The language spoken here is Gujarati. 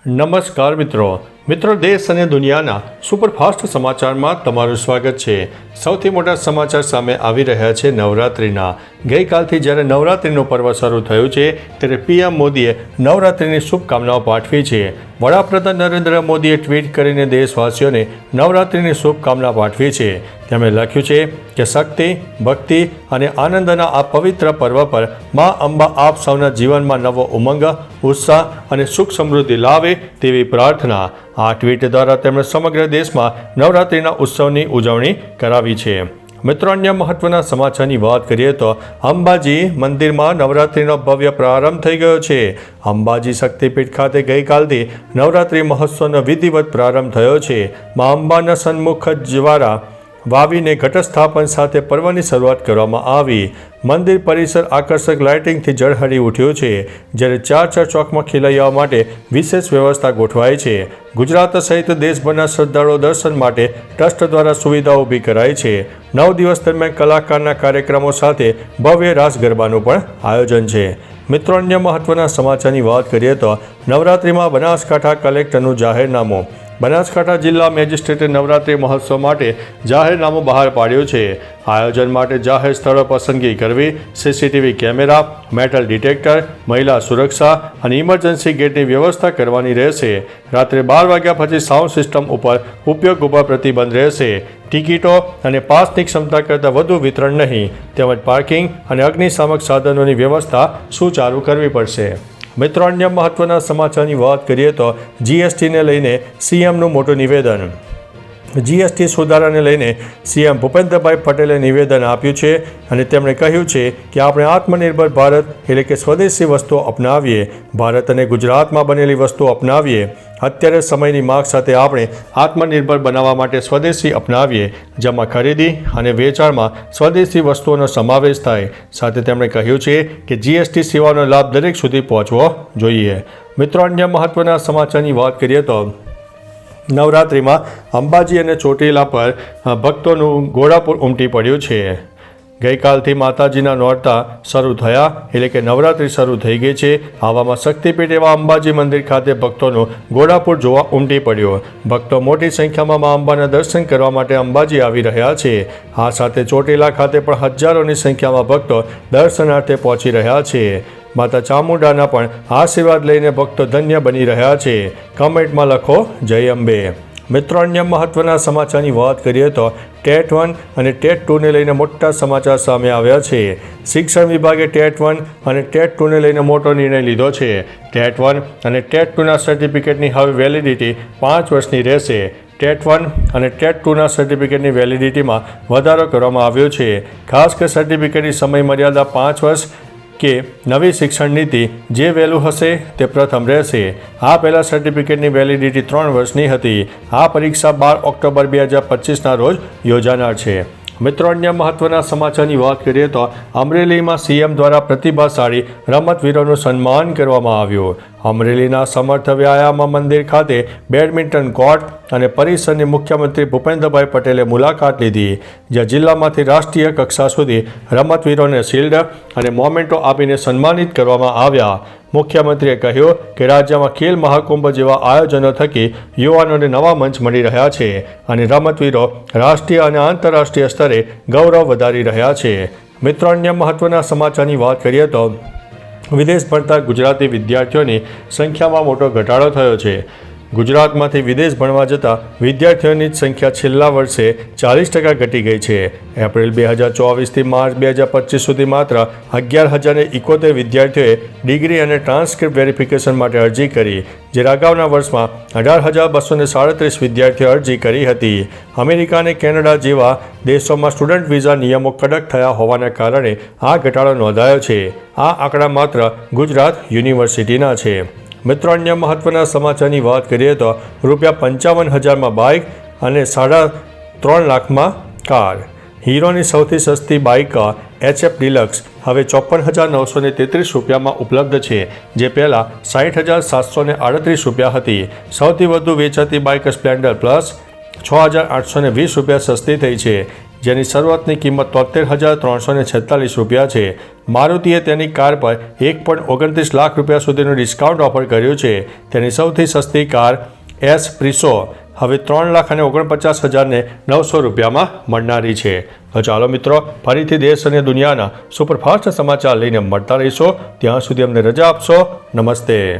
નમસ્કાર મિત્રો દેશ અને દુનિયાના સુપરફાસ્ટ સમાચારમાં તમારું સ્વાગત છે। સૌથી મોટા સમાચાર સામે આવી રહ્યા છે નવરાત્રિના। ગઈકાલથી જ્યારે નવરાત્રિનું પર્વ શરૂ થયું છે ત્યારે પીએમ મોદીએ નવરાત્રિની શુભકામનાઓ પાઠવી છે। વડાપ્રધાન નરેન્દ્ર મોદીએ ટ્વીટ કરીને દેશવાસીઓને નવરાત્રિની શુભકામના પાઠવી છે। તેમણે લખ્યું છે કે શક્તિ, ભક્તિ અને આનંદના આ પવિત્ર પર્વ પર મા અંબા આપ સૌના જીવનમાં નવો ઉમંગ, ઉત્સાહ અને સુખ સમૃદ્ધિ લાવે તેવી પ્રાર્થના। આ ટ્વીટ દ્વારા તેમણે સમગ્ર દેશમાં નવરાત્રિના ઉત્સવની ઉજવણી કરાવી છે। મિત્રો, અન્ય મહત્વના સમાચારની વાત કરીએ તો અંબાજી મંદિરમાં નવરાત્રિનો ભવ્ય પ્રારંભ થઈ ગયો છે। અંબાજી શક્તિપીઠ ખાતે ગઈકાલથી નવરાત્રિ મહોત્સવનો વિધિવત પ્રારંભ થયો છે। મા અંબાના સન્મુખ દ્વારા વાવીને ઘટસ્થાપન સાથે પર્વની શરૂઆત કરવામાં આવી। મંદિર પરિસર આકર્ષક લાઇટિંગથી ઝળહળી ઉઠ્યું છે, જ્યારે ચાર ચોકમાં ખેલૈયાઓ માટે વિશેષ વ્યવસ્થા ગોઠવાઈ છે। ગુજરાત સહિત દેશભરના શ્રદ્ધાળુઓ દર્શન માટે ટ્રસ્ટ દ્વારા સુવિધાઓ ઊભી કરાઈ છે। 9 દિવસ દરમિયાન કલાકારના કાર્યક્રમો સાથે ભવ્ય રાસ ગરબાનું પણ આયોજન છે। મિત્રો, અન્ય મહત્વના સમાચારની વાત કરીએ તો નવરાત્રિમાં બનાસકાંઠા કલેક્ટરનું જાહેરનામું। બનાસકાંઠા જિલ્લા મેજિસ્ટ્રેટે નવરાત્રિ મહોત્સવ માટે જાહેરનામું બહાર પાડ્યું છે। આયોજન માટે જાહેર સ્થળો પસંદગી કરવી, સીસીટીવી કેમેરા, મેટલ ડિટેક્ટર, મહિલા સુરક્ષા અને ઇમરજન્સી ગેટની વ્યવસ્થા કરવાની રહેશે। રાત્રે 12 વાગ્યા પછી સાઉન્ડ સિસ્ટમ ઉપર ઉપયોગ ઉપર પ્રતિબંધ રહેશે। ટિકિટો અને પાસની ક્ષમતા કરતાં વધુ વિતરણ નહીં, તેમજ પાર્કિંગ અને અગ્નિશામક સાધનોની વ્યવસ્થા સુચારુ કરવી પડશે। મિત્રો, અન્ય મહત્વના સમાચારની વાત કરીએ તો જીએસટીને લઈને સીએમનું મોટું નિવેદન। જીએસટી સુધારાને લઈને સીએમ ભૂપેન્દ્રભાઈ પટેલે નિવેદન આપ્યું છે અને તેમણે કહ્યું છે કે આપણે આત્મનિર્ભર ભારત એટલે કે સ્વદેશી વસ્તુઓ અપનાવીએ, ભારત અને ગુજરાતમાં બનેલી વસ્તુઓ અપનાવીએ। અત્યારે સમયની માંગ સાથે આપણે આત્મનિર્ભર બનાવવા માટે સ્વદેશી અપનાવીએ, જેમાં ખરીદી અને વેચાણમાં સ્વદેશી વસ્તુઓનો સમાવેશ થાય। સાથે તેમણે કહ્યું છે કે જીએસટી સેવાનો લાભ દરેક સુધી પહોંચવો જોઈએ। મિત્રો, અન્ય મહત્વના સમાચારની વાત કરીએ તો નવરાત્રિમાં અંબાજી અને ચોટીલા પર ભક્તોનું ઘોડાપૂર ઉમટી પડ્યું છે। ગઈકાલથી માતાજીના નોરતા શરૂ થયા એટલે કે નવરાત્રિ શરૂ થઈ ગઈ છે। આવામાં શક્તિપીઠ એવા અંબાજી મંદિર ખાતે ભક્તોનું ઘોડાપૂર જોવા ઉમટી પડ્યું। ભક્તો મોટી સંખ્યામાં મા અંબાના દર્શન કરવા માટે અંબાજી આવી રહ્યા છે। આ સાથે ચોટીલા ખાતે પણ હજારોની સંખ્યામાં ભક્તો દર્શનાર્થે પહોંચી રહ્યા છે। માતા ચામુંડાના પણ આશીર્વાદ લઈને ભક્તો ધન્ય બની રહ્યા છે। કમેન્ટમાં લખો જય અંબે। મિત્રો, અન્ય મહત્વના સમાચારની વાત કરીએ તો ટેટ 1 અને ટેટ 2ને લઈને મોટા સમાચાર સામે આવ્યા છે। શિક્ષણ વિભાગે ટેટ 1 અને ટેટ 2ને લઈને મોટો નિર્ણય લીધો છે। ટેટ 1 અને ટેટ 2ના સર્ટિફિકેટની હવે વેલિડિટી 5 વર્ષની રહેશે। ટેટ 1 અને ટેટ 2ના સર્ટિફિકેટની વેલિડિટીમાં વધારો કરવામાં આવ્યો છે। ખાસ કે સર્ટિફિકેટની સમય મર્યાદા 5 વર્ષ કે નવી શિક્ષણ નીતિ જે વહેલું હશે તે પ્રથમ રહેશે। આ પહેલાં સર્ટિફિકેટની વેલિડિટી 3 વર્ષની હતી। આ પરીક્ષા 12 ઓક્ટોબર 2025ના રોજ યોજાનાર છે। મિત્રો, અન્ય મહત્વના સમાચારની વાત કરીએ તો અમરેલીમાં સીએમ દ્વારા પ્રતિભાશાળી રમતવીરોનું સન્માન કરવામાં આવ્યું। અમરેલીના સમર્થ વ્યાયામ મંદિર ખાતે બેડમિન્ટન કોર્ટ અને પરિસરની મુખ્યમંત્રી ભૂપેન્દ્રભાઈ પટેલે મુલાકાત લીધી, જ્યાં જિલ્લામાંથી રાષ્ટ્રીય કક્ષા સુધી રમતવીરોને શિલ્ડ અને મોમેન્ટો આપીને સન્માનિત કરવામાં આવ્યા। મુખ્યમંત્રીએ કહ્યું કે રાજ્યમાં ખેલ મહાકુંભ જેવા આયોજનો થકી યુવાનોને નવા મંચ મળી રહ્યા છે અને રમતવીરો રાષ્ટ્રીય અને આંતરરાષ્ટ્રીય સ્તરે ગૌરવ વધારી રહ્યા છે। મિત્રો, અન્ય મહત્વના સમાચારની વાત કરીએ તો વિદેશ ભણતા ગુજરાતી વિદ્યાર્થીઓની સંખ્યામાં મોટો ઘટાડો થયો છે। ગુજરાતમાંથી વિદેશ ભણવા જતા વિદ્યાર્થીઓની સંખ્યા છેલ્લા વર્ષે 40% ઘટી ગઈ છે। એપ્રિલ 2024થી માર્ચ 2025 સુધી માત્ર 11,071 વિદ્યાર્થીઓએ ડિગ્રી અને ટ્રાન્સક્રિપ્ટ વેરિફિકેશન માટે અરજી કરી, જ્યારે અગાઉના વર્ષમાં 18,237 વિદ્યાર્થીઓએ અરજી કરી હતી। અમેરિકા અને કેનેડા જેવા દેશોમાં સ્ટુડન્ટ વિઝા નિયમો કડક થયા હોવાને કારણે આ ઘટાડો નોંધાયો છે। આ આંકડા માત્ર ગુજરાત યુનિવર્સિટીના છે। મિત્રો, અન્ય મહત્વના સમાચારની વાત કરીએ તો ₹55,000માં બાઇક અને 3.5 લાખમાં કાર। હીરોની સૌથી સસ્તી બાઇક HF ડિલક્સ હવે ₹54,933માં ઉપલબ્ધ છે, જે પહેલાં ₹60,738 હતી। સૌથી વધુ વેચાતી બાઇક સ્પ્લેન્ડર પ્લસ ₹6,820 સસ્તી થઈ છે, જેની શરૂઆતની કિંમત 73,346 રૂપિયા છે. મારુતિએ તેની કાર પર 1.29 લાખ રૂપિયા સુધીનું ડિસ્કાઉન્ટ ઓફર કર્યું છે. તેની સૌથી સસ્તી કાર એસ પ્રીસો હવે 3,49,900 રૂપિયામાં મળનારી છે. તો ચાલો મિત્રો, ફરીથી દેશ અને દુનિયાના સુપરફાસ્ટ સમાચાર લઈને મળતા રહીશો. ત્યાં સુધી અમને રજા આપશો. નમસ્તે.